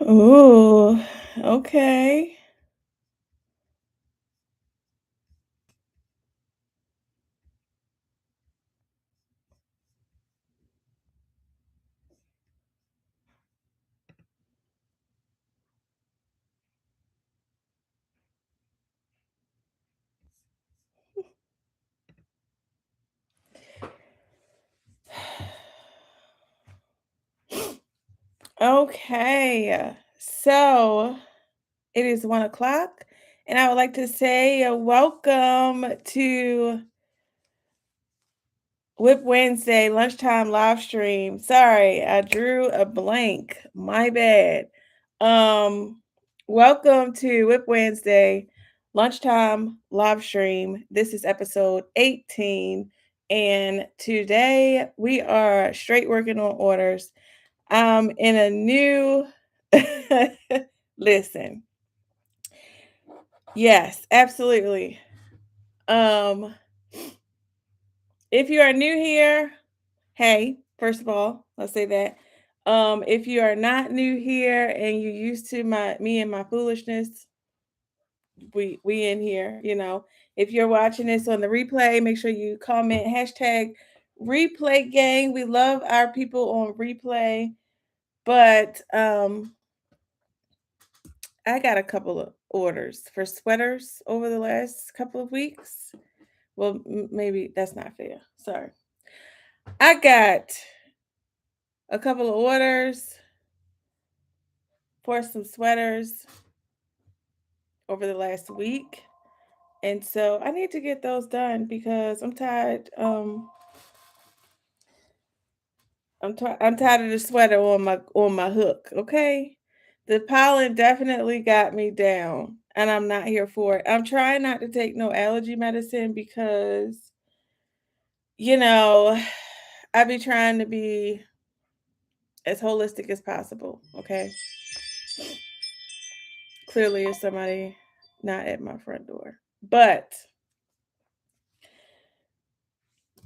Ooh, okay. Okay. So it is 1 o'clock, and I would like to say welcome to WIP Wednesday lunchtime live stream. Sorry, I drew a blank. My bad. Um, Welcome to WIP Wednesday lunchtime live stream. This is episode 18, and today we are straight working on orders. I'm in a new listen. Yes, absolutely. Um, if you are new here, hey, first of all, let's say that. If you are not new here and you're used to me and my foolishness, we in here, you know. If you're watching this on the replay, make sure you comment hashtag replay gang. We love our people on replay. But I got a couple of orders for sweaters over the last couple of weeks. Well, maybe that's not fair. Sorry. I got a couple of orders for some sweaters over the last week. And so I need to get those done because I'm tired. I'm tired of the sweater on my hook. Okay, the pollen definitely got me down, and I'm not here for it. I'm trying not to take no allergy medicine because you know I be trying to be as holistic as possible. Okay, clearly, there's somebody not at my front door, but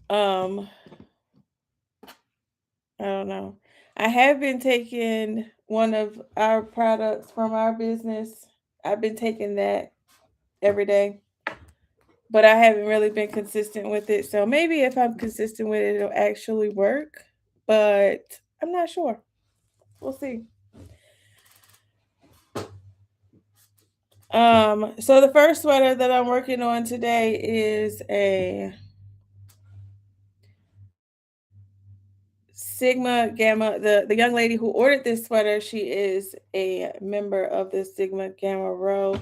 um, I don't know. I have been taking one of our products from our business. I've been taking that every day, but I haven't really been consistent with it. So maybe if I'm consistent with it, it'll actually work. But I'm not sure. We'll see. So the first sweater that I'm working on today is a Sigma Gamma. The young lady who ordered this sweater, she is a member of the Sigma Gamma Rho,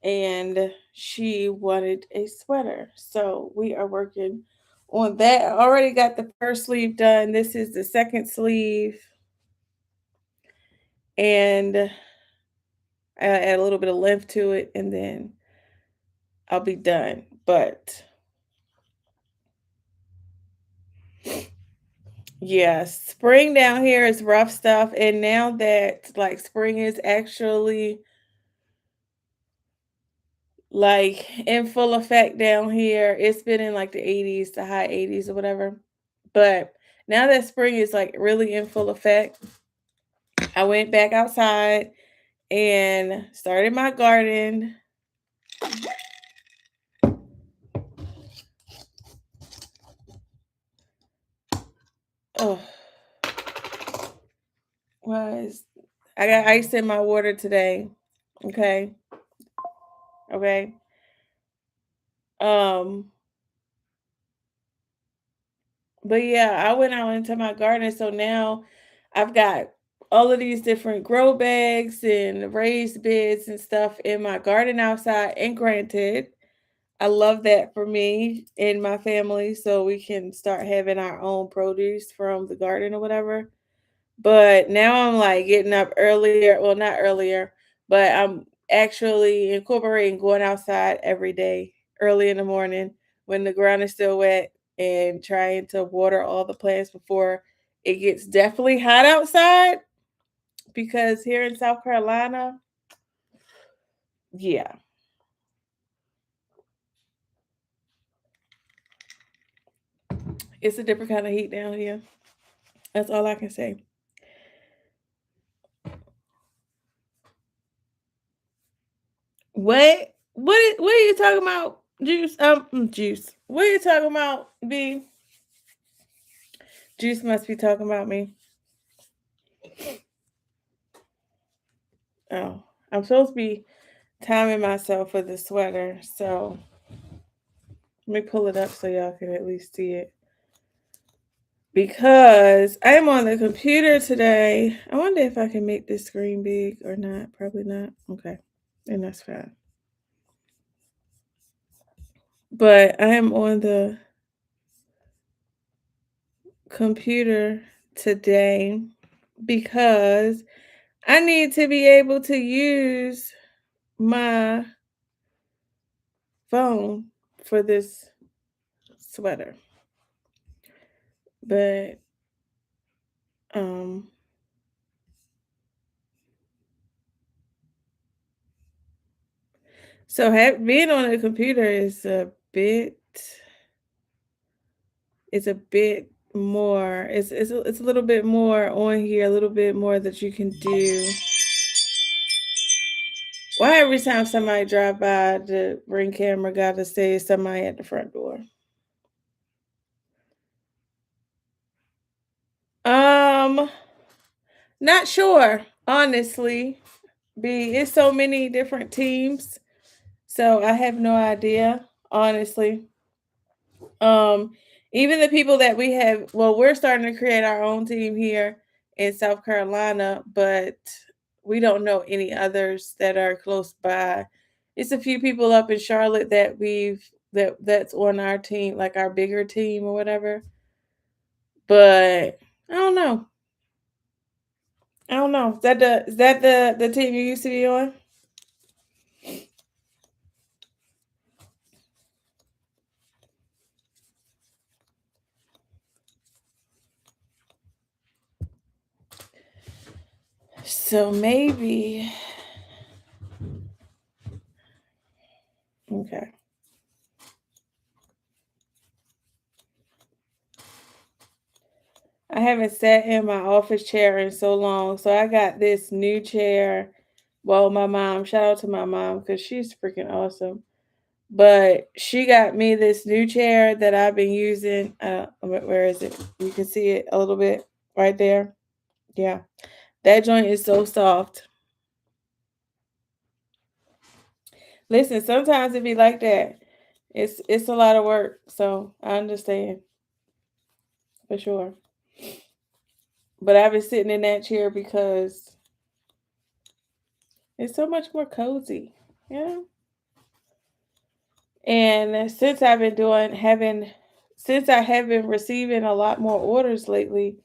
and she wanted a sweater. So we are working on that. I already got the first sleeve done. This is the second sleeve, and I add a little bit of length to it, and then I'll be done. But yeah, spring down here is rough stuff, and now that like spring is actually like in full effect down here, it's been in like the 80s, the high 80s or whatever. But now that spring is like really in full effect, I went back outside and started my garden. Oh, was I got ice in my water today. Okay. Okay. Um, but yeah, I went out into my garden. So now I've got all of these different grow bags and raised beds and stuff in my garden outside. And granted, I love that for me and my family so we can start having our own produce from the garden or whatever. But now I'm like getting up earlier. Well, not earlier, but I'm actually incorporating going outside every day, early in the morning when the ground is still wet and trying to water all the plants before it gets definitely hot outside. Because here in South Carolina, yeah, it's a different kind of heat down here. That's all I can say. What are you talking about? Juice? Juice. What are you talking about, B? Juice must be talking about me. Oh, I'm supposed to be timing myself for the sweater, so let me pull it up so y'all can at least see it. Because I'm on the computer today. I wonder if I can make this screen big or not. Probably not. Okay. And that's fine. But I am on the computer today because I need to be able to use my phone for this sweater. But so being on a computer is a bit more, it's a little bit more on here, a little bit more that you can do. Why every time somebody drive by, the Ring camera gotta say somebody at the front door? Not sure, honestly. It's so many different teams, so I have no idea, honestly. Even the people that we have, well, we're starting to create our own team here in South Carolina, but we don't know any others that are close by. It's a few people up in Charlotte that that's on our team, like our bigger team or whatever. But I don't know. Is that the team you used to be on? So maybe. Okay. I haven't sat in my office chair in so long. So I got this new chair. Well, my mom, shout out to my mom because she's freaking awesome. But she got me this new chair that I've been using. Where is it? You can see it a little bit right there. Yeah. That joint is so soft. Listen, sometimes it be like that. It's a lot of work. So I understand. For sure. But I've been sitting in that chair because it's so much more cozy. Yeah. And since I have been receiving a lot more orders lately,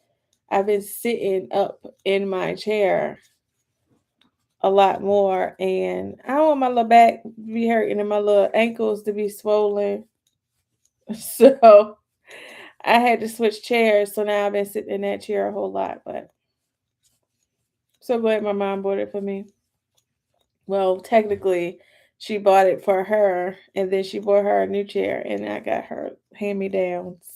I've been sitting up in my chair a lot more. And I don't want my little back to be hurting and my little ankles to be swollen. So I had to switch chairs. So now I've been sitting in that chair a whole lot. But I'm so glad my mom bought it for me. Well, technically, she bought it for her, and then she bought her a new chair, and I got her hand-me-downs.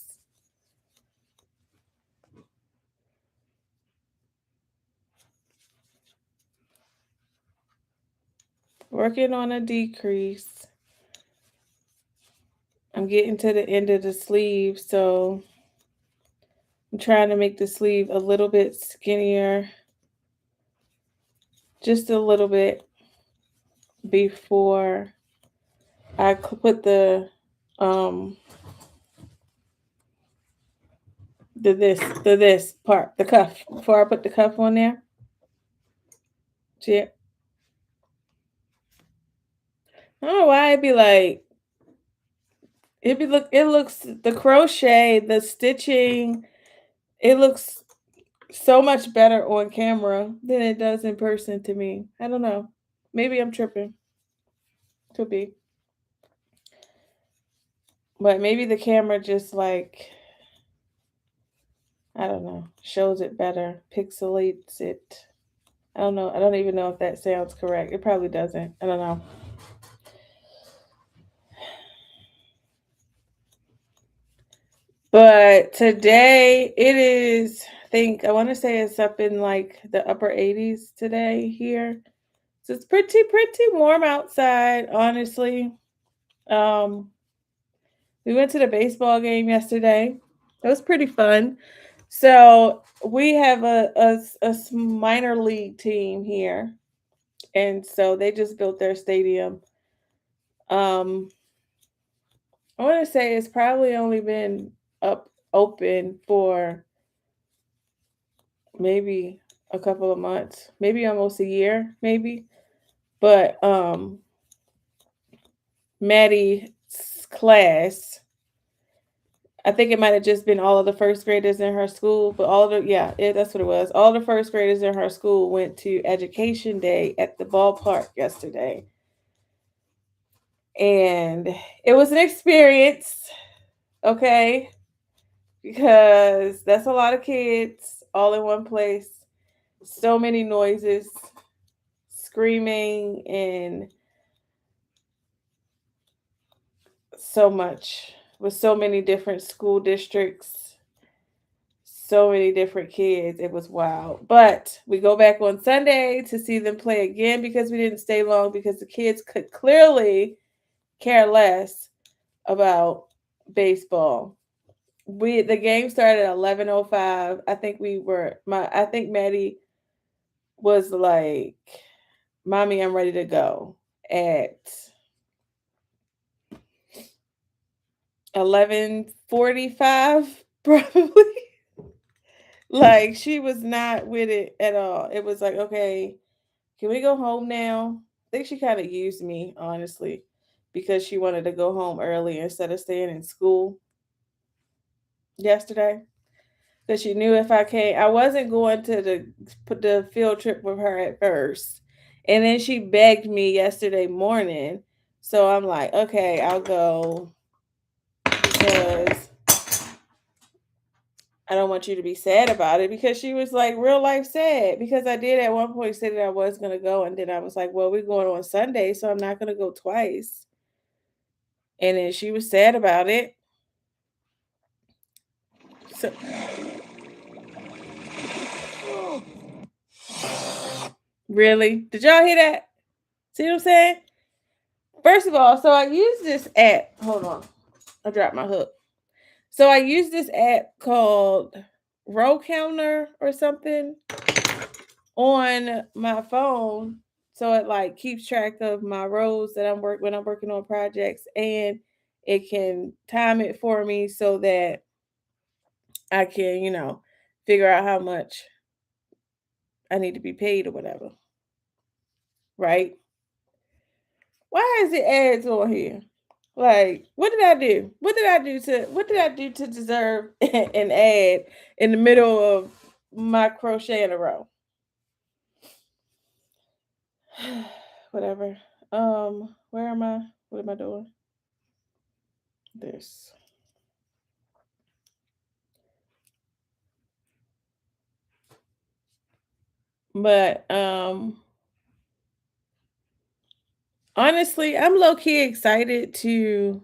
Working on a decrease. I'm getting to the end of the sleeve, so I'm trying to make the sleeve a little bit skinnier. Just a little bit before I put the this part, the cuff, before I put the cuff on there. See it? I don't know why it'd be like it looks the crochet, the stitching, it looks so much better on camera than it does in person to me. I don't know. Maybe I'm tripping. Could be. But maybe the camera just like, I don't know, shows it better, pixelates it. I don't know. I don't even know if that sounds correct. It probably doesn't. I don't know. But today it is, I want to say it's up in like the upper 80s today here. So it's pretty warm outside, honestly. Um, we went to the baseball game yesterday. It was pretty fun. So we have a minor league team here, and so they just built their stadium. Um, I want to say it's probably only been up open for maybe a couple of months, maybe almost a year, maybe. But Maddie's class, I think it might have just been all of the first graders in her school, but all of the that's what it was. All the first graders in her school went to Education Day at the ballpark yesterday. And it was an experience, okay? Because that's a lot of kids all in one place. So many noises, screaming, and so much with so many different school districts, so many different kids. It was wild. But we go back on Sunday to see them play again because we didn't stay long because the kids could clearly care less about baseball. The game started at 11:05. I think Maddie was like, "Mommy, I'm ready to go." At 11:45 probably. Like she was not with it at all. It was like, "Okay, can we go home now?" I think she kind of used me, honestly, because she wanted to go home early instead of staying in school yesterday. Because she knew if I wasn't going to put the field trip with her at first. And then she begged me yesterday morning. So I'm like, okay, I'll go because I don't want you to be sad about it. Because she was like real life sad. Because I did at one point say that I was gonna go, and then I was like, well, we're going on Sunday, so I'm not gonna go twice. And then she was sad about it. So really? Did y'all hear that? See what I'm saying? First of all, so I use this app. Hold on. I dropped my hook. So I use this app called Row Counter or something on my phone. So it like keeps track of my rows that when I'm working on projects, and it can time it for me so that I can, figure out how much I need to be paid or whatever. Right? Why is it ads on here? Like, what did I do? What did I do to deserve an ad in the middle of my crochet in a row? Whatever. Where am I? What am I doing? This. But honestly, I'm low key excited to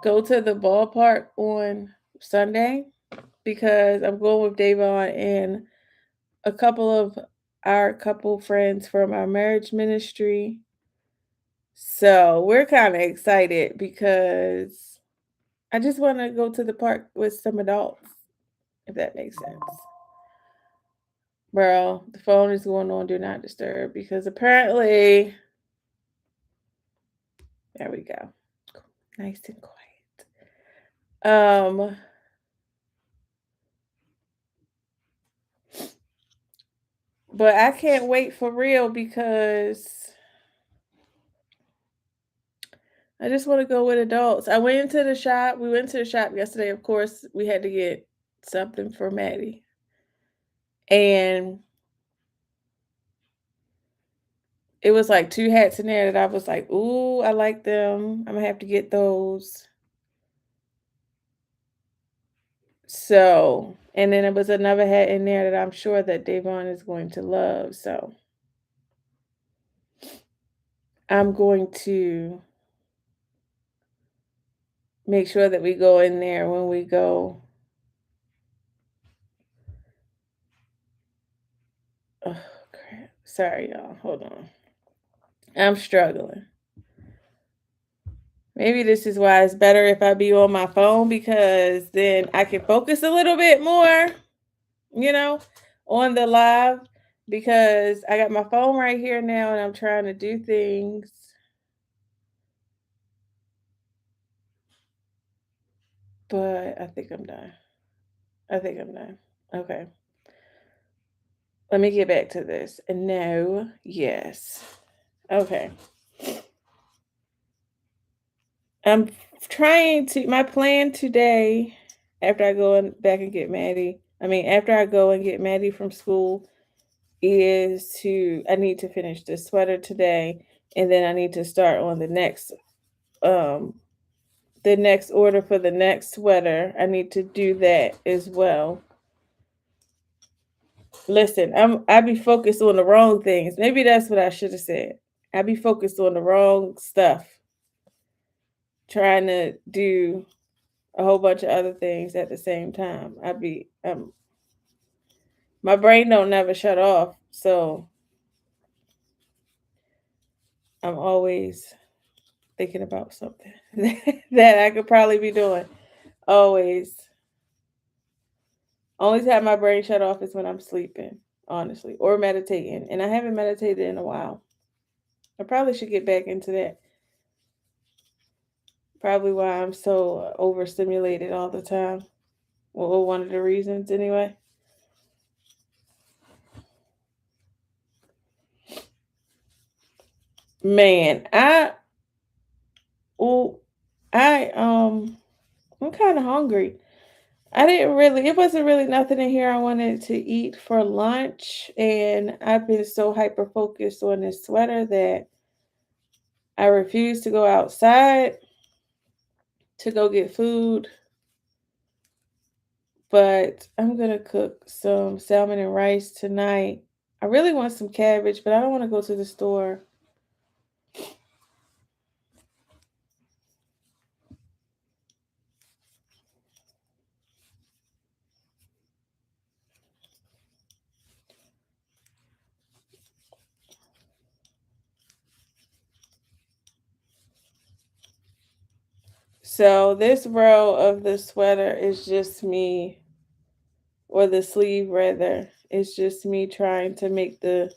go to the ballpark on Sunday because I'm going with Davon and a couple of our couple friends from our marriage ministry. So we're kind of excited because I just want to go to the park with some adults, if that makes sense. Bro, the phone is going on do not disturb because apparently, there we go. Nice and quiet. Um, but I can't wait for real because I just want to go with adults. I went into the shop. We went to the shop yesterday. Of course, we had to get something for Maddie. And it was like 2 hats in there that I was like, "Ooh, I like them. I'm gonna have to get those." So, and then there was another hat in there that I'm sure that Davon is going to love. So, I'm going to make sure that we go in there when we go. Oh, crap. Sorry, y'all. Hold on. I'm struggling. Maybe this is why it's better if I be on my phone, because then I can focus a little bit more, you know, on the live, because I got my phone right here now and I'm trying to do things. But I think I'm done. I think I'm done. Okay. Let me get back to this. No, yes. Okay. I'm trying to, my plan today, after I go back and get Maddie, after I go and get Maddie from school, is I need to finish the sweater today, and then I need to start on um, the next order for the next sweater. I need to do that as well. Listen, I be focused on the wrong things. Maybe that's what I should have said. I be focused on the wrong stuff, trying to do a whole bunch of other things at the same time. My brain don't never shut off, so I'm always thinking about something that I could probably be doing. Always. Only time my brain shut off is when I'm sleeping, honestly, or meditating. And I haven't meditated in a while. I probably should get back into that. Probably why I'm so overstimulated all the time. Well, one of the reasons, anyway. Man, well, I'm kind of hungry. It wasn't really nothing in here I wanted to eat for lunch. And I've been so hyper focused on this sweater that I refuse to go outside to go get food. But I'm going to cook some salmon and rice tonight. I really want some cabbage, but I don't want to go to the store. So this row of the sweater is just me, or the sleeve rather, it's just me trying to make the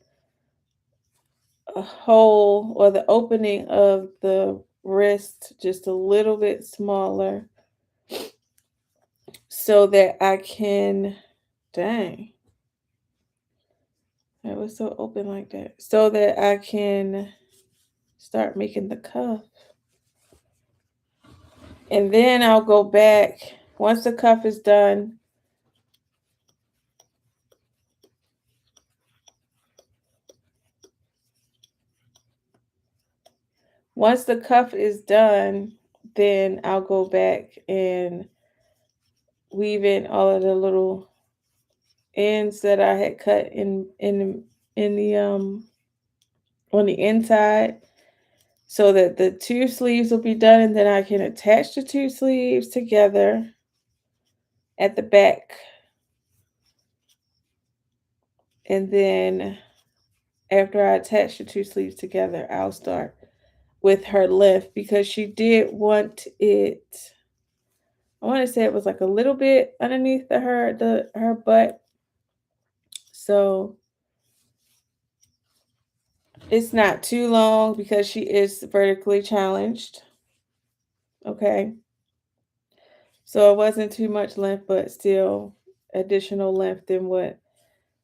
hole or the opening of the wrist just a little bit smaller so that I can, dang, that was so open like that, so that I can start making the cuff. And then I'll go back once the cuff is done. Once the cuff is done, then I'll go back and weave in all of the little ends that I had cut in the on the inside, so that the two sleeves will be done, and then I can attach the two sleeves together at the back. And then after I attach the two sleeves together, I'll start with her length, because she did want it, I want to say it was like a little bit underneath her butt. So it's not too long because she is vertically challenged. Okay. So it wasn't too much length, but still additional length than what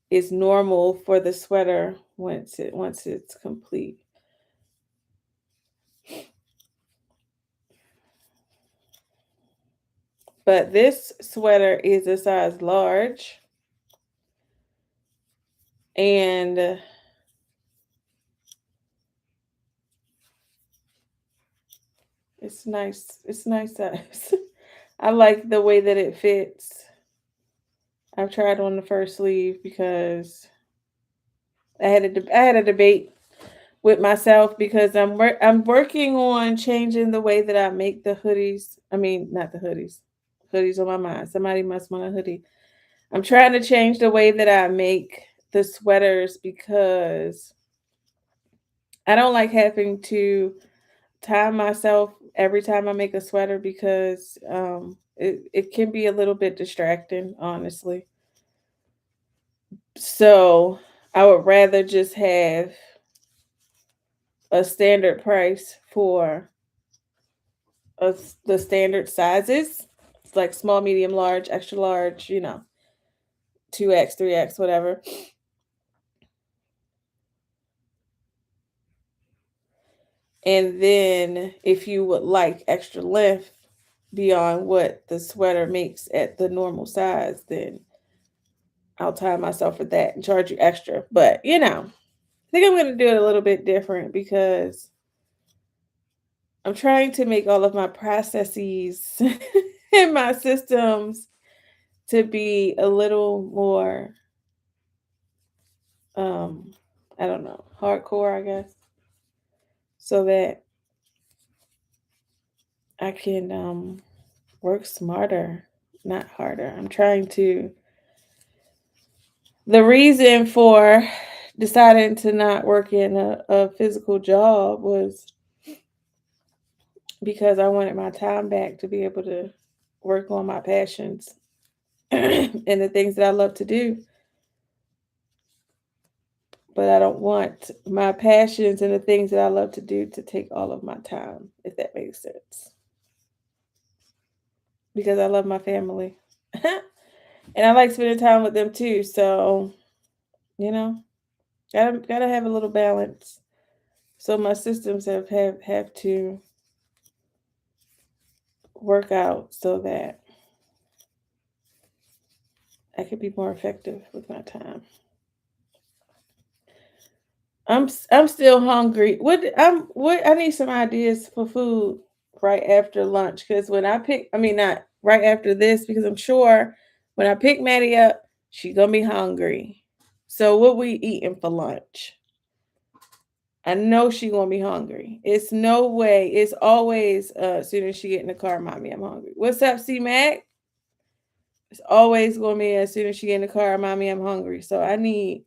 is normal for the sweater once it's complete. But this sweater is a size large, and it's nice. It's nice size. I like the way that it fits. I've tried on the first sleeve because I had a debate with myself, because I'm working on changing the way that I make the hoodies. I mean, not the hoodies. Hoodies on my mind. Somebody must want a hoodie. I'm trying to change the way that I make the sweaters, because I don't like having to time myself every time I make a sweater because it can be a little bit distracting, honestly. So I would rather just have a standard price for the standard sizes. It's like small, medium, large, extra large, 2X, 3X, whatever. And then if you would like extra length beyond what the sweater makes at the normal size, then I'll time myself for that and charge you extra. But, I think I'm going to do it a little bit different because I'm trying to make all of my processes and my systems to be a little more, um, I don't know, hardcore, I guess, so that I can work smarter, not harder. I'm trying to. The reason for deciding to not work in a physical job was because I wanted my time back to be able to work on my passions and the things that I love to do. But I don't want my passions and the things that I love to do to take all of my time, if that makes sense. Because I love my family. And I like spending time with them too. So, you know, gotta have a little balance. So my systems have to work out so that I could be more effective with my time. I'm still hungry. What I need some ideas for food right after lunch because I mean not right after this because I'm sure when I pick Maddie up, she gonna be hungry. So what we eating for lunch? I know she gonna be hungry. It's no way. It's always as soon as she get in the car, mommy, I'm hungry. What's up, C Mac? It's always gonna be as soon as she get in the car, mommy, I'm hungry. So I need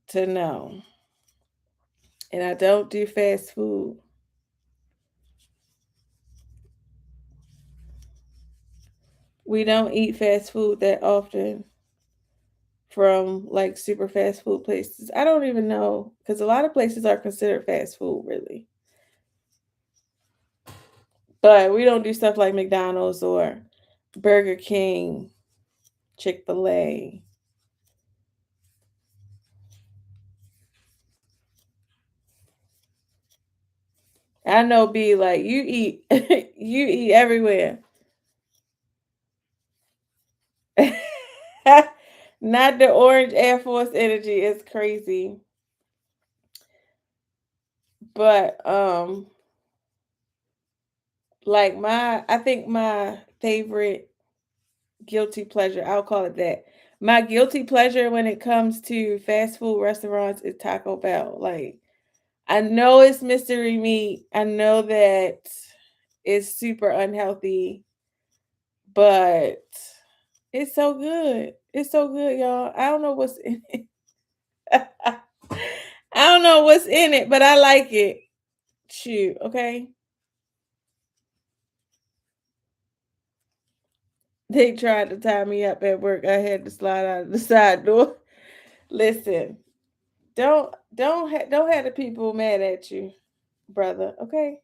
to know. And I don't do fast food. We don't eat fast food that often from like super fast food places. I don't even know because a lot of places are considered fast food, really. But we don't do stuff like McDonald's or Burger King, Chick-fil-A. I know B like you eat you eat everywhere. Not the orange Air Force energy. It's crazy. But like I think my favorite guilty pleasure, I'll call it that. My guilty pleasure when it comes to fast food restaurants is Taco Bell. Like I know it's mystery meat. I know that it's super unhealthy, but it's so good. It's so good, y'all. I don't know what's in it. I don't know what's in it, but I like it. Shoot, okay? They tried to tie me up at work. I had to slide out of the side door. Listen, don't have the people mad at you, brother. Okay.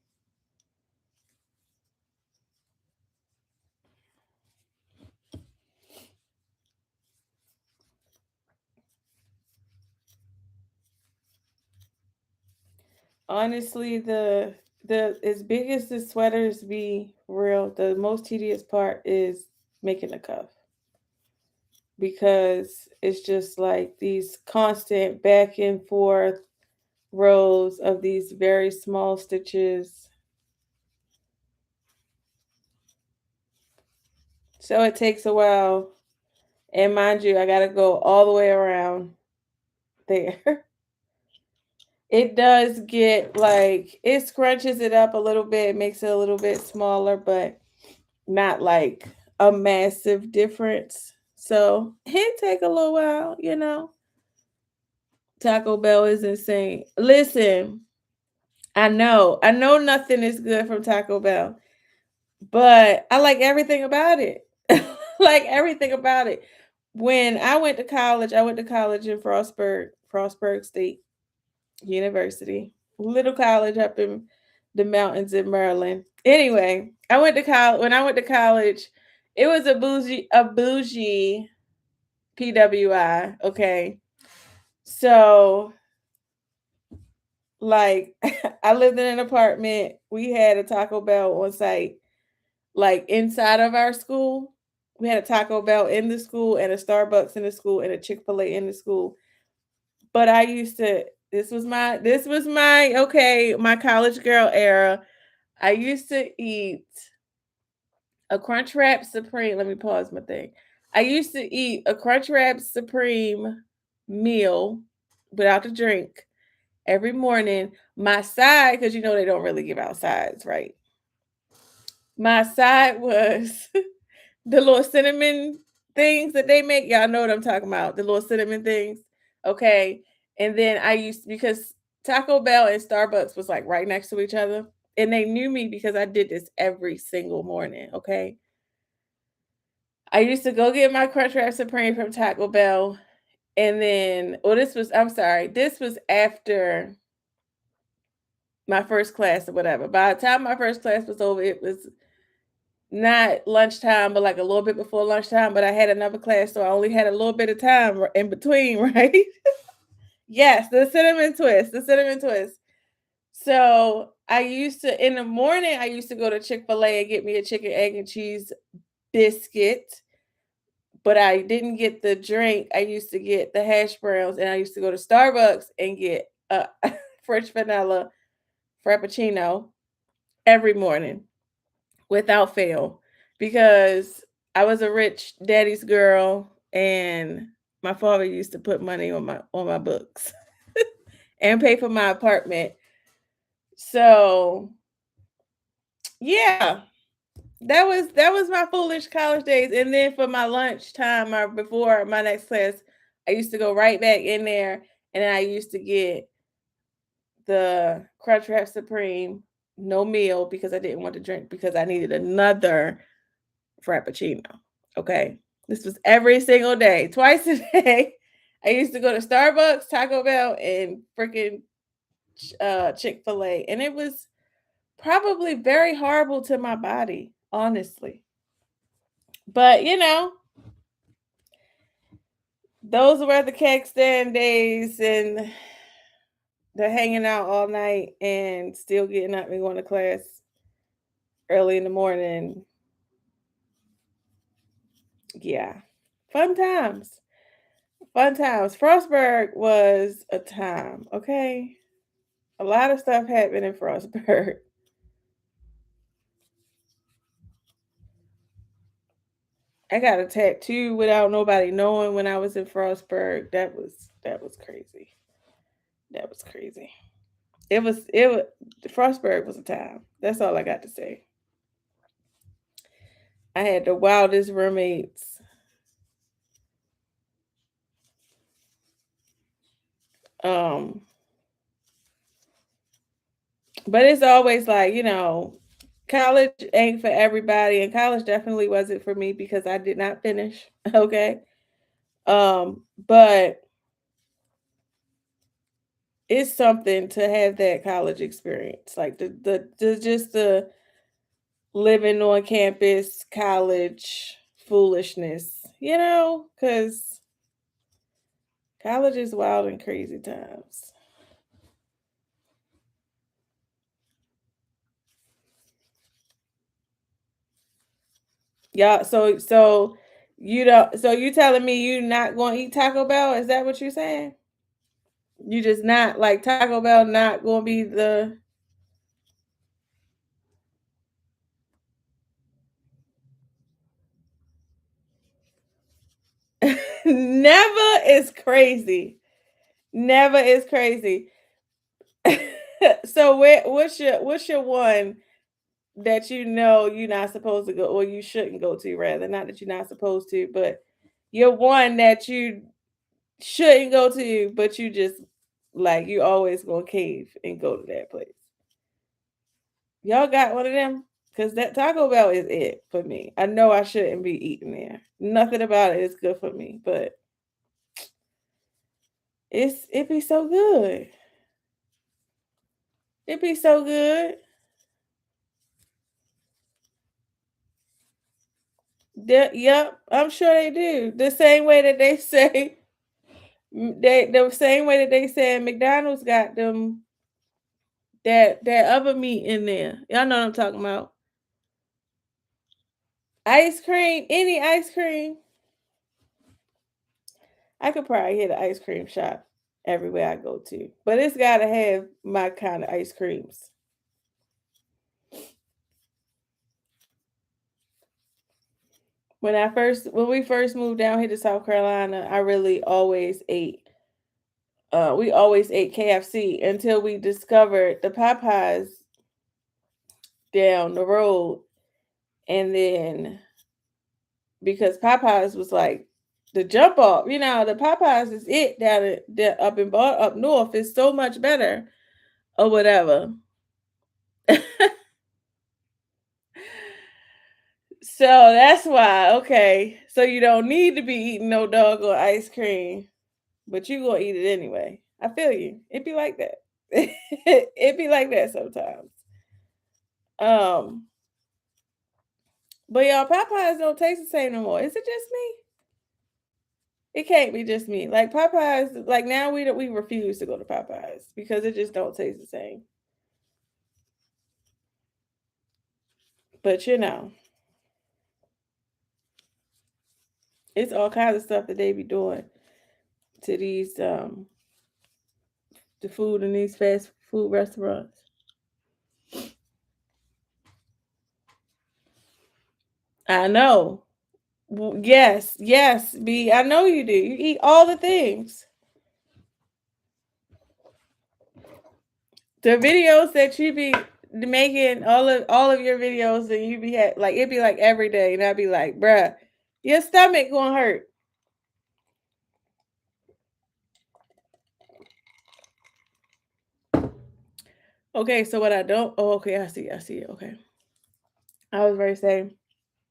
Honestly, the as big as the sweaters be real, the most tedious part is making a cuff because it's just like these constant back and forth rows of these very small stitches. So it takes a while. And mind you, I got to go all the way around there. It does get like it scrunches it up a little bit, makes it a little bit smaller, but not like a massive difference. So it take a little while, Taco Bell is insane. Listen, I know nothing is good from Taco Bell, but I like everything about it. Like everything about it. When I went to college in Frostburg State University, little college up in the mountains in Maryland. Anyway, I went to college. When I went to college, it was a bougie PWI. Okay, so like I lived in an apartment. We had a Taco Bell on site, like inside of our school. We had a Taco Bell in the school and a Starbucks in the school and a Chick-fil-A in the school. But I used to this was my okay, my college girl era. I used to eat a Crunchwrap Supreme. Let me pause my thing. I used to eat a Crunchwrap Supreme meal without the drink every morning. My side, because you know they don't really give out sides, right? My side was the little cinnamon things that they make. Y'all know what I'm talking about. The little cinnamon things. Okay. And then I used because Taco Bell and Starbucks was like right next to each other. And they knew me because I did this every single morning. Okay. I used to go get my Crunchwrap Supreme from Taco Bell. And then, I'm sorry, this was after my first class or whatever. By the time my first class was over, it was not lunchtime, but like a little bit before lunchtime. But I had another class, so I only had a little bit of time in between, right? Yes, the cinnamon twist, the cinnamon twist. So I used to, in the morning, I used to go to Chick-fil-A and get me a chicken, egg, and cheese biscuit. But I didn't get the drink. I used to get the hash browns, and I used to go to Starbucks and get a French vanilla frappuccino every morning without fail because I was a rich daddy's girl and my father used to put money on my books and pay for my apartment. So, yeah, that was my foolish college days. And then for my lunchtime or before my next class, I used to go right back in there and I used to get the Crunchwrap Supreme, no meal because I didn't want to drink because I needed another frappuccino. Okay. This was every single day, twice a day. I used to go to Starbucks, Taco Bell, and freaking Chick-fil-A. And it was probably very horrible to my body, honestly. But those were the cake stand days and the hanging out all night and still getting up and going to class early in the morning. Yeah. Fun times. Fun times. Frostburg was a time, okay? A lot of stuff happened in Frostburg. I got a tattoo without nobody knowing when I was in Frostburg. That was crazy. That was crazy. It was Frostburg was a time. That's all I got to say. I had the wildest roommates. Um, but it's always like, college ain't for everybody, and college definitely wasn't for me because I did not finish. Okay. But it's something to have that college experience. Like the just the living on campus college foolishness, because college is wild and crazy times. Yeah, so you don't so you telling me you not going to eat Taco Bell? Is that what you're saying? You just not like Taco Bell not going to be the never is crazy. Never is crazy. So what's your one that you're not supposed to go or you shouldn't go to rather, not that you're not supposed to, but you're one that you shouldn't go to, but you just Like you always gonna cave and go to that place. Y'all got one of them? Cause that Taco Bell is it for me. I know I shouldn't be eating there. Nothing about it is good for me, but it be so good. It be so good. Yep, I'm sure they do. The same way that they say the same way that they said McDonald's got them that other meat in there. Y'all know what I'm talking about. Ice cream, any ice cream. I could probably hit an ice cream shop everywhere I go to, but it's got to have my kind of ice creams. When we first moved down here to South Carolina, I really always ate. We always ate KFC until we discovered the Popeyes down the road, and then because Popeyes was like the jump off, the Popeyes is it up north is so much better or whatever. So that's why, okay. So you don't need to be eating no doggone ice cream, but you gonna eat it anyway. I feel you. It be like that. It be like that sometimes. Um, but y'all, Popeyes don't taste the same no more. Is it just me? It can't be just me. Like Popeyes, like now we refuse to go to Popeyes because it just don't taste the same. But it's all kinds of stuff that they be doing to these the food in these fast food restaurants. I know. Yes, yes, B. I know you do. You eat all the things. The videos that you be making, all of your videos, and you be like it'd be like every day, and I'd be like, bruh, your stomach gonna hurt. Okay, so what I don't. Oh, okay, I see. Okay, I was very saying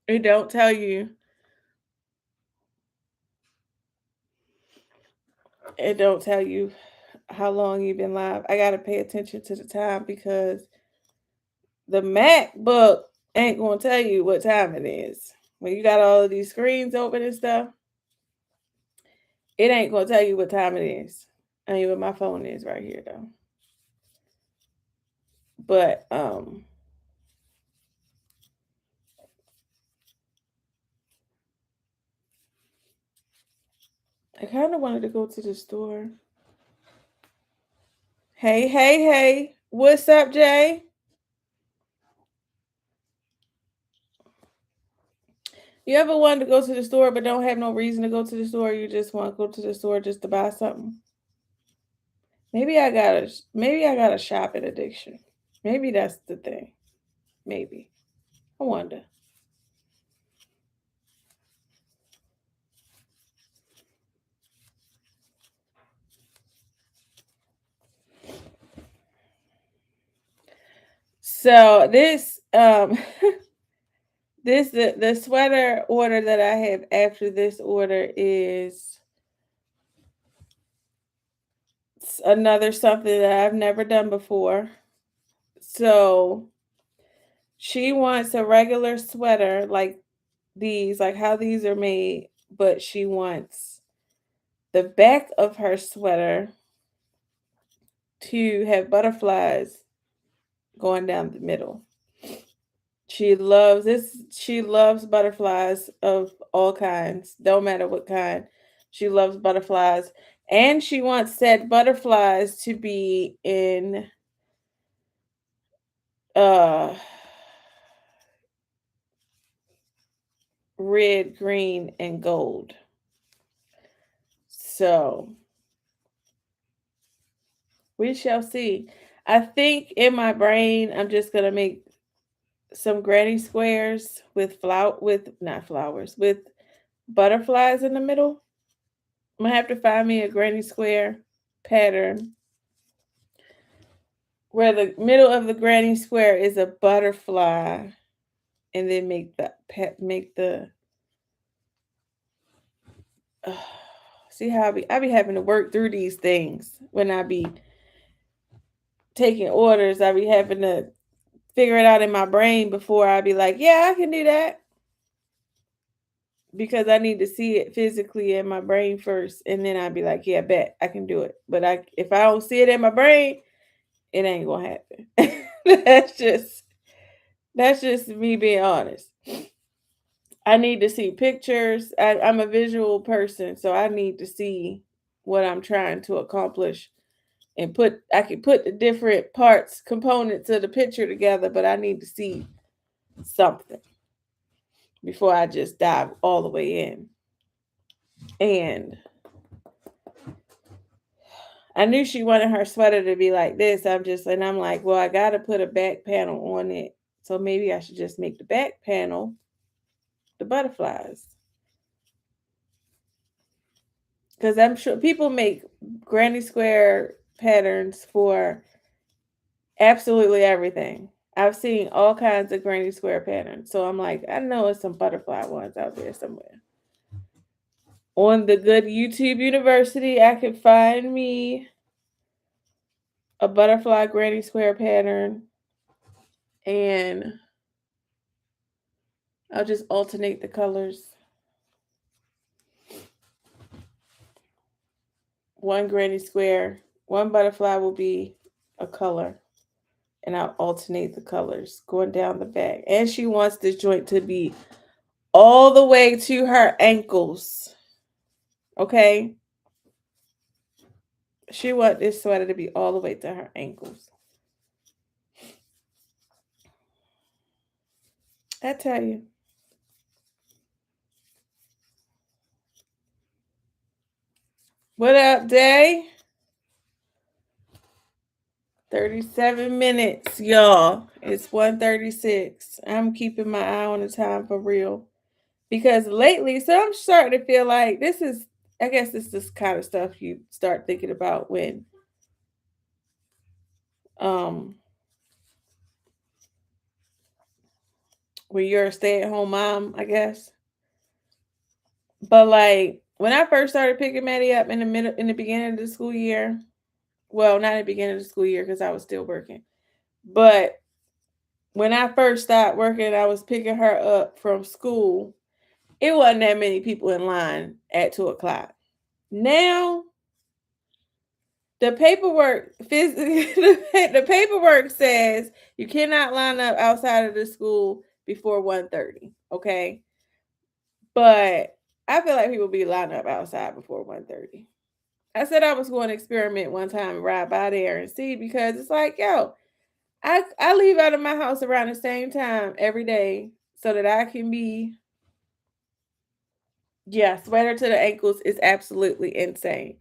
it don't tell you. It don't tell you how long you've been live. I gotta pay attention to the time because the MacBook ain't gonna tell you what time it is. When you got all of these screens open and stuff, it ain't gonna tell you what time it is. I mean, what my phone is right here though. But I kind of wanted to go to the store. Hey. What's up, Jay? You ever wanted to go to the store but don't have no reason to go to the store? You just want to go to the store just to buy something? Maybe I got a shopping addiction. Maybe that's the thing. Maybe. I wonder. So this the sweater order that I have after this order is another something that I've never done before. So she wants a regular sweater like these, like how these are made, but she wants the back of her sweater to have butterflies going down the middle. She loves this. She loves butterflies of all kinds, don't matter what kind. She loves butterflies. And she wants said butterflies to be in uh red, green, and gold. So we shall see. I think in my brain I'm just gonna make some granny squares with not flowers, with butterflies in the middle. I'm gonna have to find me a granny square pattern where the middle of the granny square is a butterfly, and then make the see how I be having to work through these things when I be taking orders. I be having to figure it out in my brain before I be like, yeah, I can do that, because I need to see it physically in my brain first, and then I'd be like, yeah, bet I can do it. But if I don't see it in my brain, it ain't gonna happen. That's just me being honest. I need to see pictures. I'm a visual person, so I need to see what I'm trying to accomplish, and I can put the different parts, components of the picture together, but I need to see something before I just dive all the way in. And I knew she wanted her sweater to be like this. I'm like, well, I got to put a back panel on it. So maybe I should just make the back panel the butterflies. Because I'm sure people make granny square patterns for absolutely everything. I've seen all kinds of granny square patterns. So I'm like, I know it's some butterfly ones out there somewhere. On the good YouTube University, I could find me a butterfly granny square pattern, and I'll just alternate the colors. One granny square, one butterfly will be a color, and I'll alternate the colors going down the back. And she wants this joint to be all the way to her ankles. Okay? She wants this sweater to be all the way to her ankles. I tell you. What up, Day? 37 minutes, y'all. It's 1:36. I'm keeping my eye on the time for real. Because lately, so I'm starting to feel like I guess this is kind of stuff you start thinking about um when you're a stay-at-home mom, I guess. But like when I first started picking Maddie up in the beginning of the school year, well, not at the beginning of the school year because I was still working, but when I first started working, I was picking her up from school. It wasn't that many people in line at 2:00. Now the paperwork the paperwork says you cannot line up outside of the school before 1:30. Okay. But I feel like people be lining up outside before 1:30. I said I was going to experiment one time and ride by there and see, because it's like, yo, I leave out of my house around the same time every day so that I can be, yeah, sweater to the ankles is absolutely insane.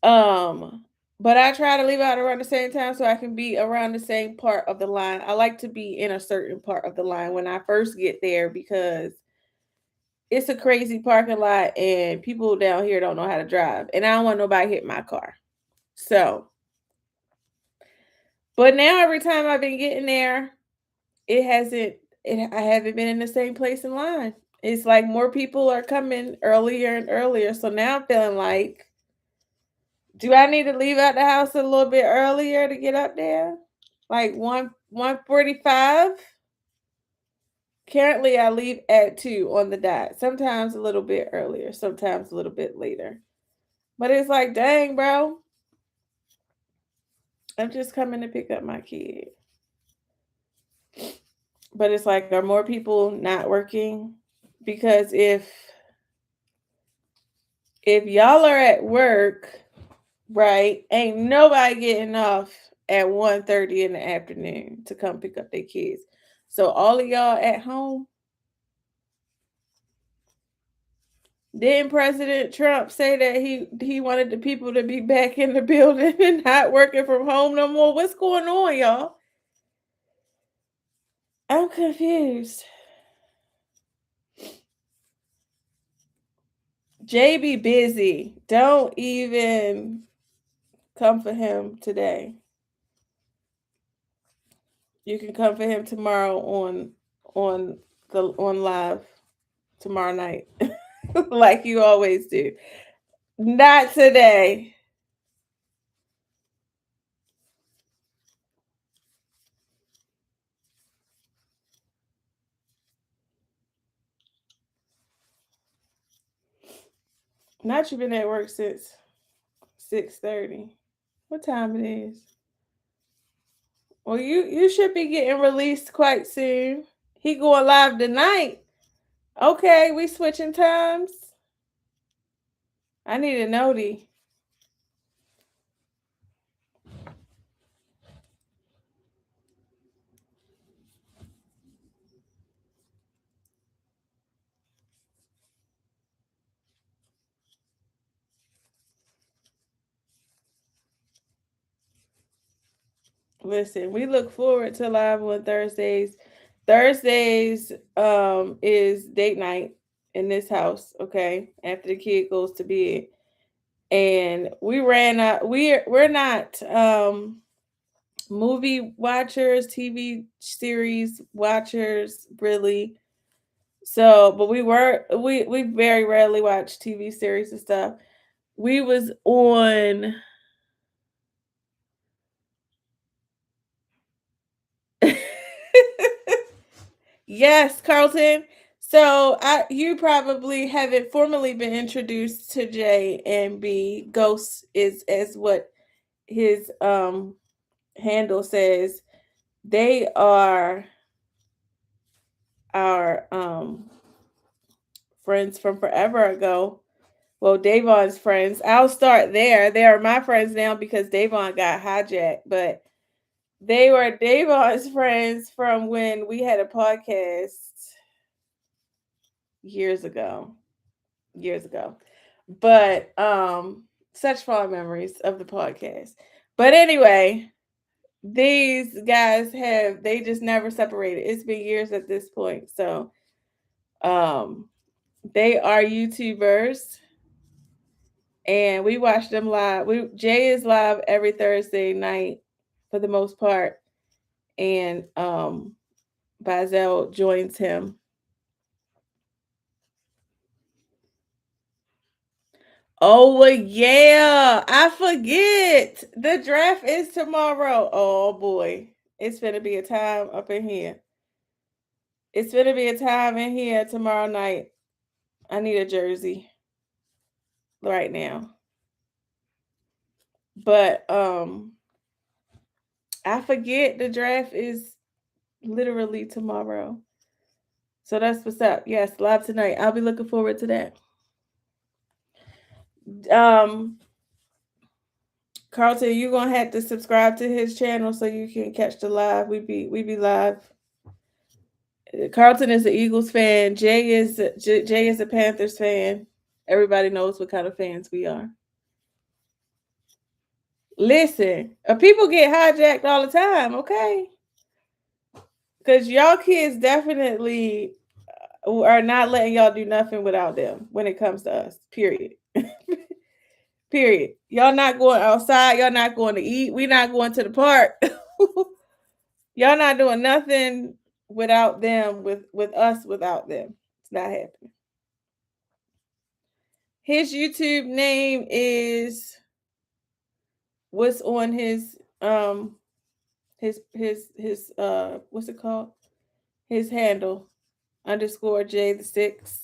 But I try to leave out around the same time so I can be around the same part of the line. I like to be in a certain part of the line when I first get there, because it's a crazy parking lot and people down here don't know how to drive. And I don't want nobody hit my car. So, but now every time I've been getting there, I haven't been in the same place in line. It's like more people are coming earlier and earlier. So now I'm feeling like, do I need to leave out the house a little bit earlier to get up there? Like 1:45? Currently I leave at 2 on the dot. Sometimes a little bit earlier, sometimes a little bit later. But it's like, dang, bro. I'm just coming to pick up my kid. But it's like, are more people not working? Because if y'all are at work, right, ain't nobody getting off at 1:30 in the afternoon to come pick up their kids. So all of y'all at home. Didn't President Trump say that he wanted the people to be back in the building and not working from home no more? What's going on, y'all? I'm confused. Jay be busy. Don't even come for him today. You can come for him tomorrow on live tomorrow night, like you always do. Not today. Not you been at work since 6:30. What time it is? Well, you should be getting released quite soon. He going live tonight. Okay, we switching times. I need a notie. Listen, we look forward to live on Thursdays. Thursdays is date night in this house, okay? After the kid goes to bed. And we ran out we're not movie watchers, TV series watchers, really. So, but we very rarely watch TV series and stuff. We was on Yes, Carlton. So you probably haven't formally been introduced to J and B. Ghost is as what his handle says. They are our friends from forever ago. Well, Davon's friends. I'll start there. They are my friends now because Davon got hijacked, but they were Davon's friends from when we had a podcast years ago. Years ago. But such fond memories of the podcast. But anyway, these guys they just never separated. It's been years at this point. So they are YouTubers and we watch them live. Jay is live every Thursday night for the most part. And Bazel joins him. Oh well, yeah. I forget. The draft is tomorrow. Oh boy. It's gonna be a time up in here. It's gonna be a time in here tomorrow night. I need a jersey right now. But I forget the draft is literally tomorrow. So that's what's up. Yes, live tonight. I'll be looking forward to that. Carlton, you're gonna have to subscribe to his channel so you can catch the live. We be live. Carlton is an Eagles fan. Jay is a Panthers fan. Everybody knows what kind of fans we are. Listen, people get hijacked all the time, okay? Because y'all kids definitely are not letting y'all do nothing without them when it comes to us. Period. Period. Y'all not going outside. Y'all not going to eat. We not going to the park. Y'all not doing nothing without them. With us without them. It's not happening. His YouTube name is what's on his what's it called? His handle _J6_.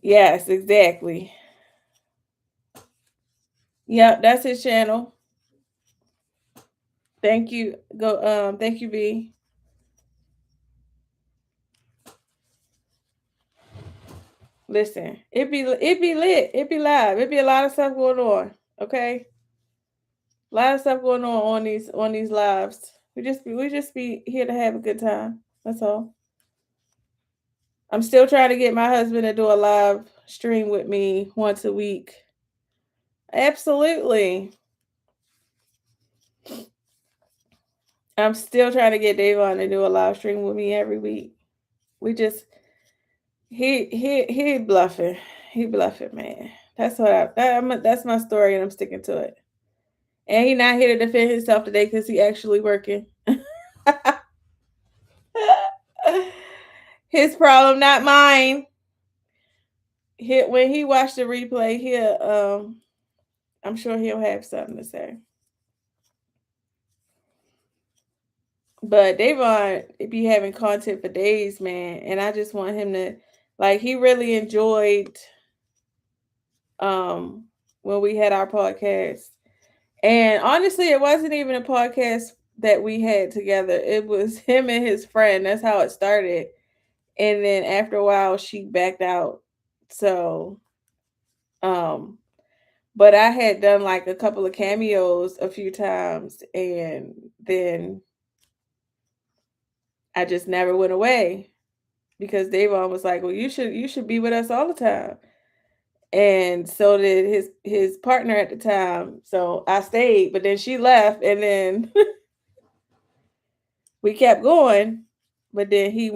Yes, exactly. Yep, that's his channel. Thank you. Thank you, B. Listen, it be lit, it be live, it be a lot of stuff going on. Okay. A lot of stuff going on these lives. We just be here to have a good time. That's all. I'm still trying to get my husband to do a live stream with me once a week. Absolutely. I'm still trying to get Davon to do a live stream with me every week. We just he bluffing. He bluffing, man. That's that's my story, and I'm sticking to it. And he not here to defend himself today because he actually working. His problem, not mine. When he watched the replay, I'm sure he'll have something to say. But Davon be having content for days, man, and I just want him to, like, he really enjoyed when we had our podcast. And honestly, it wasn't even a podcast that we had together. It was him and his friend. That's how it started. And then after a while she backed out. So but I had done like a couple of cameos a few times, and then I just never went away because Davon was like, "Well, you should be with us all the time." And so did his partner at the time. So I stayed, but then she left, and then we kept going, but then he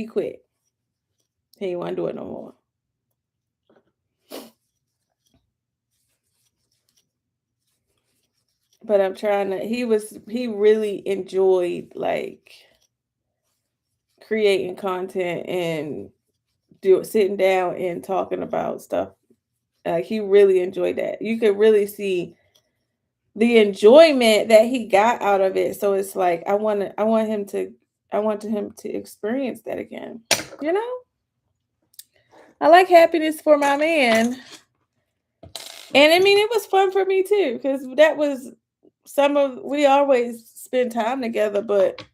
quit. He didn't want to do it no more. But I'm trying to, he really enjoyed like creating content and sitting down and talking about stuff. Like he really enjoyed that. You could really see the enjoyment that he got out of it. So it's like I want him to experience that again. You know? I like happiness for my man. And I mean it was fun for me too, because that was we always spend time together, but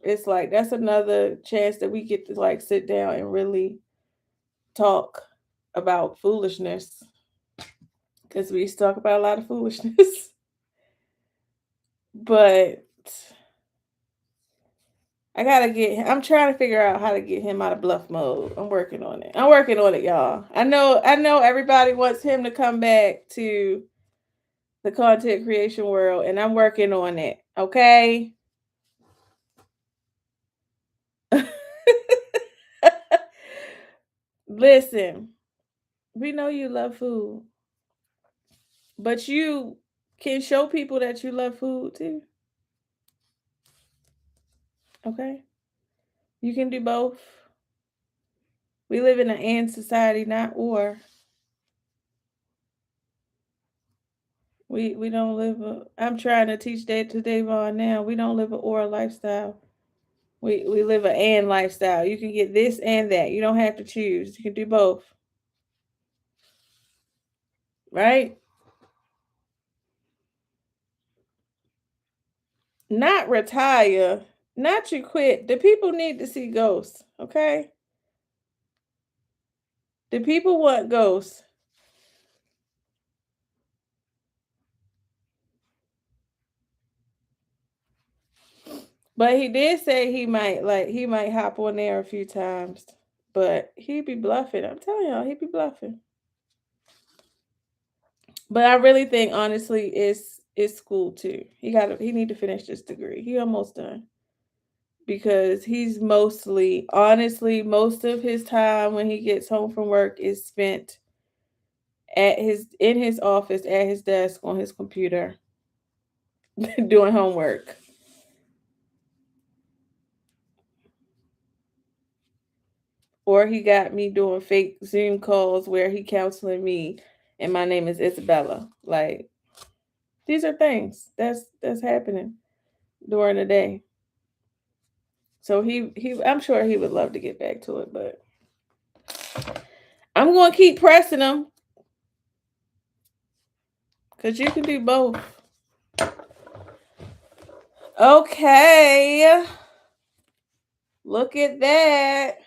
it's like that's another chance that we get to like sit down and really talk about foolishness, because we used to talk about a lot of foolishness. But I'm trying to figure out how to get him out of bluff mode. I'm working on it, y'all. I know everybody wants him to come back to the content creation world, and I'm working on it. Okay. Listen, we know you love food, but you can show people that you love food too. Okay? You can do both. We live in an and society, not or. We don't live I'm trying to teach that to Davon now. We don't live an or lifestyle. We live an and lifestyle. You can get this and that. You don't have to choose. You can do both. Right? Not retire. Not you quit. The people need to see ghosts. Okay? The people want ghosts. But he did say he might hop on there a few times. But he be bluffing. I'm telling y'all, he be bluffing. But I really think honestly it's school too. He need to finish this degree. He almost done. Because he's honestly, most of his time when he gets home from work is spent in his office at his desk on his computer doing homework. Or he got me doing fake Zoom calls where he counseling me and my name is Isabella. Like, these are things that's happening during the day. So I'm sure he would love to get back to it, but I'm going to keep pressing him because you can do both. Okay. Look at that.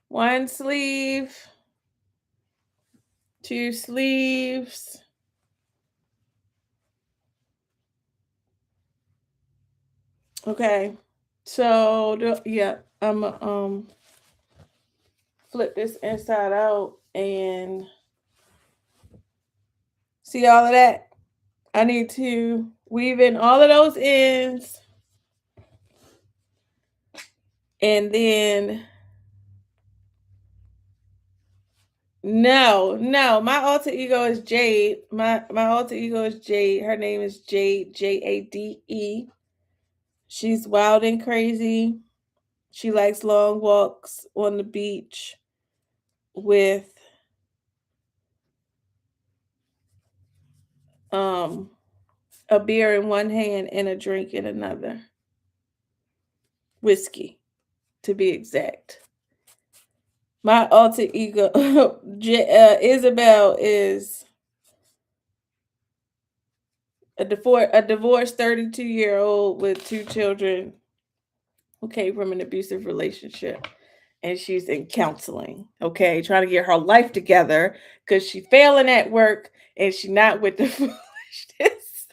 One sleeve, two sleeves. Okay. So yeah, I'm flip this inside out and see all of that. I need to weave in all of those ends, and then No, my alter ego is Jade. My alter ego is Jade. Her name is Jade, Jade. She's wild and crazy. She likes long walks on the beach with a beer in one hand and a drink in another. Whiskey, to be exact. My alter ego, Isabel, is a divorced 32-year-old with 2 children who came from an abusive relationship. And she's in counseling, okay, trying to get her life together because she's failing at work and she's not with the foolishness.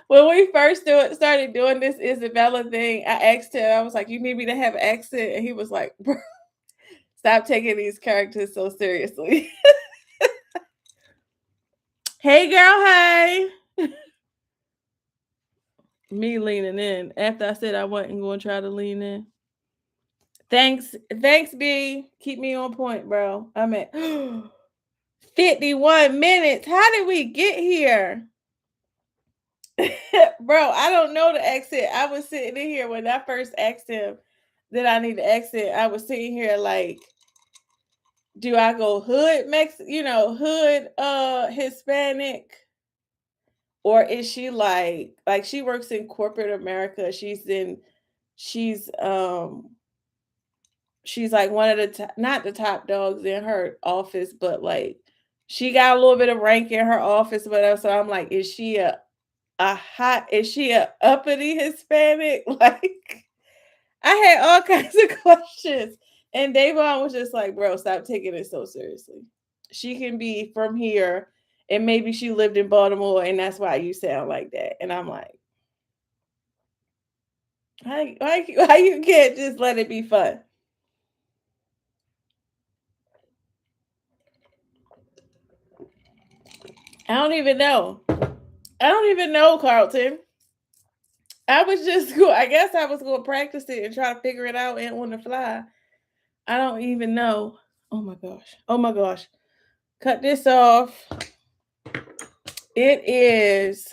When we first started doing this Isabella thing, I asked him, I was like, "You need me to have an accent?" And he was like, "Bro, stop taking these characters so seriously." Hey, girl, hey. Me leaning in after I said I wasn't going to try to lean in. Thanks, B. Keep me on point, bro. I'm at 51 minutes. How did we get here? Bro, I don't know the accent. I was sitting in here when I first asked him that I need the accent. I was sitting here like, do I go hood hood Hispanic? Or is she like she works in corporate America? She's like one of the not the top dogs in her office, but like she got a little bit of rank in her office, but so I'm like, is she a uppity Hispanic? Like I had all kinds of questions. And Davon was just like, bro, stop taking it so seriously. She can be from here and maybe she lived in Baltimore and that's why you sound like that. And I'm like, why you can't just let it be fun? I don't even know. Carlton. I guess I was going to practice it and try to figure it out and on the fly. I don't even know. Oh my gosh. Cut this off. It is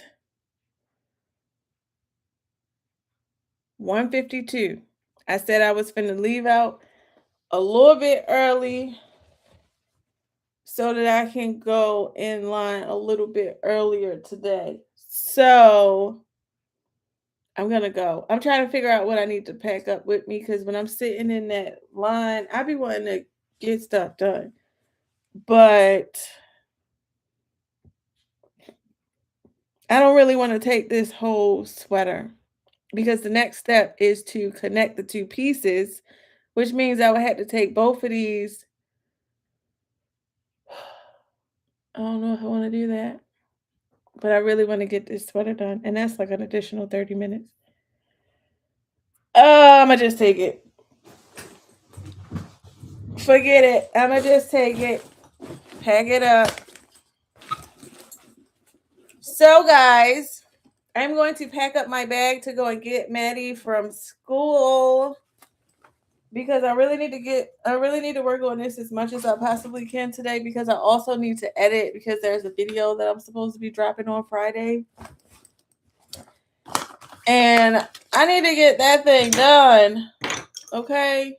1:52. I said I was finna leave out a little bit early so that I can go in line a little bit earlier today. So I'm gonna go. I'm trying to figure out what I need to pack up with me because when I'm sitting in that line, I be wanting to get stuff done. But I don't really want to take this whole sweater because the next step is to connect the 2 pieces, which means I would have to take both of these. I don't know if I want to do that, but I really want to get this sweater done, and that's like an additional 30 minutes. I'm gonna just take it. Forget it. I'm gonna just take it. Pack it up. So, guys, I'm going to pack up my bag to go and get Maddie from school because I really need to work on this as much as I possibly can today because I also need to edit because there's a video that I'm supposed to be dropping on Friday. And I need to get that thing done. Okay?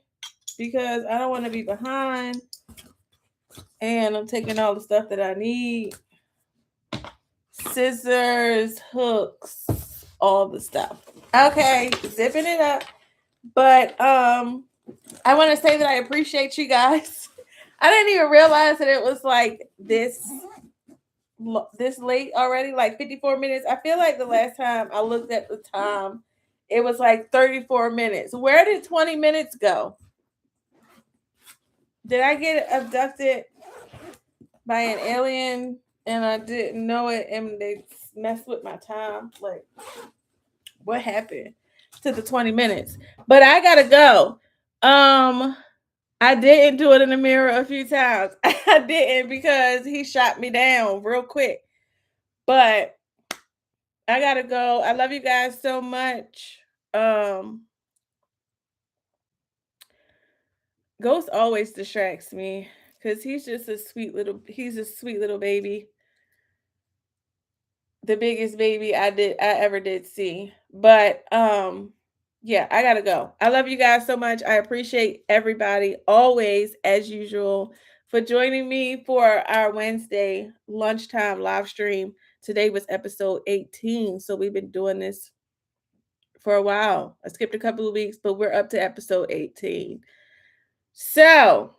Because I don't want to be behind. And I'm taking all the stuff that I need. Scissors, hooks, all the stuff. Okay, zipping it up. But I want to say that I appreciate you guys. I didn't even realize that it was like this late already, like 54 minutes. I feel like the last time I looked at the time, it was like 34 minutes. Where did 20 minutes go? Did I get abducted by an alien and I didn't know it and they messed with my time? Like, what happened to the 20 minutes? But I gotta go. I didn't do it in the mirror a few times. I didn't because he shot me down real quick. But I gotta go. I love you guys so much. Ghost always distracts me because he's just a sweet little baby. The biggest baby I ever did see. But yeah, I gotta go. I love you guys so much. I appreciate everybody always, as usual, for joining me for our Wednesday lunchtime live stream. Today was episode 18. So we've been doing this for a while. I skipped a couple of weeks, but we're up to episode 18. So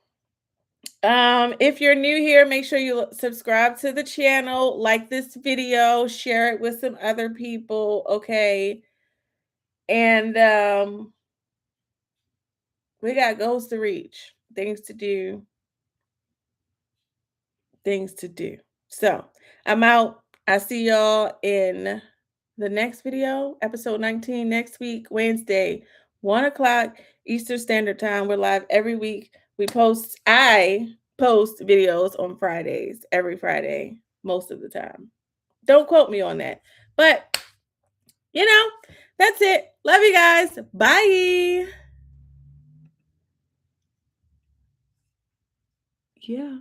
if you're new here, make sure you subscribe to the channel, like this video, share it with some other people, okay? And we got goals to reach, things to do. So I'm out. I see y'all in the next video, episode 19, next week, Wednesday, 1 o'clock Eastern Standard Time. We're live every week. I post videos on Fridays, every Friday, most of the time. Don't quote me on that. But, that's it. Love you guys. Bye. Yeah.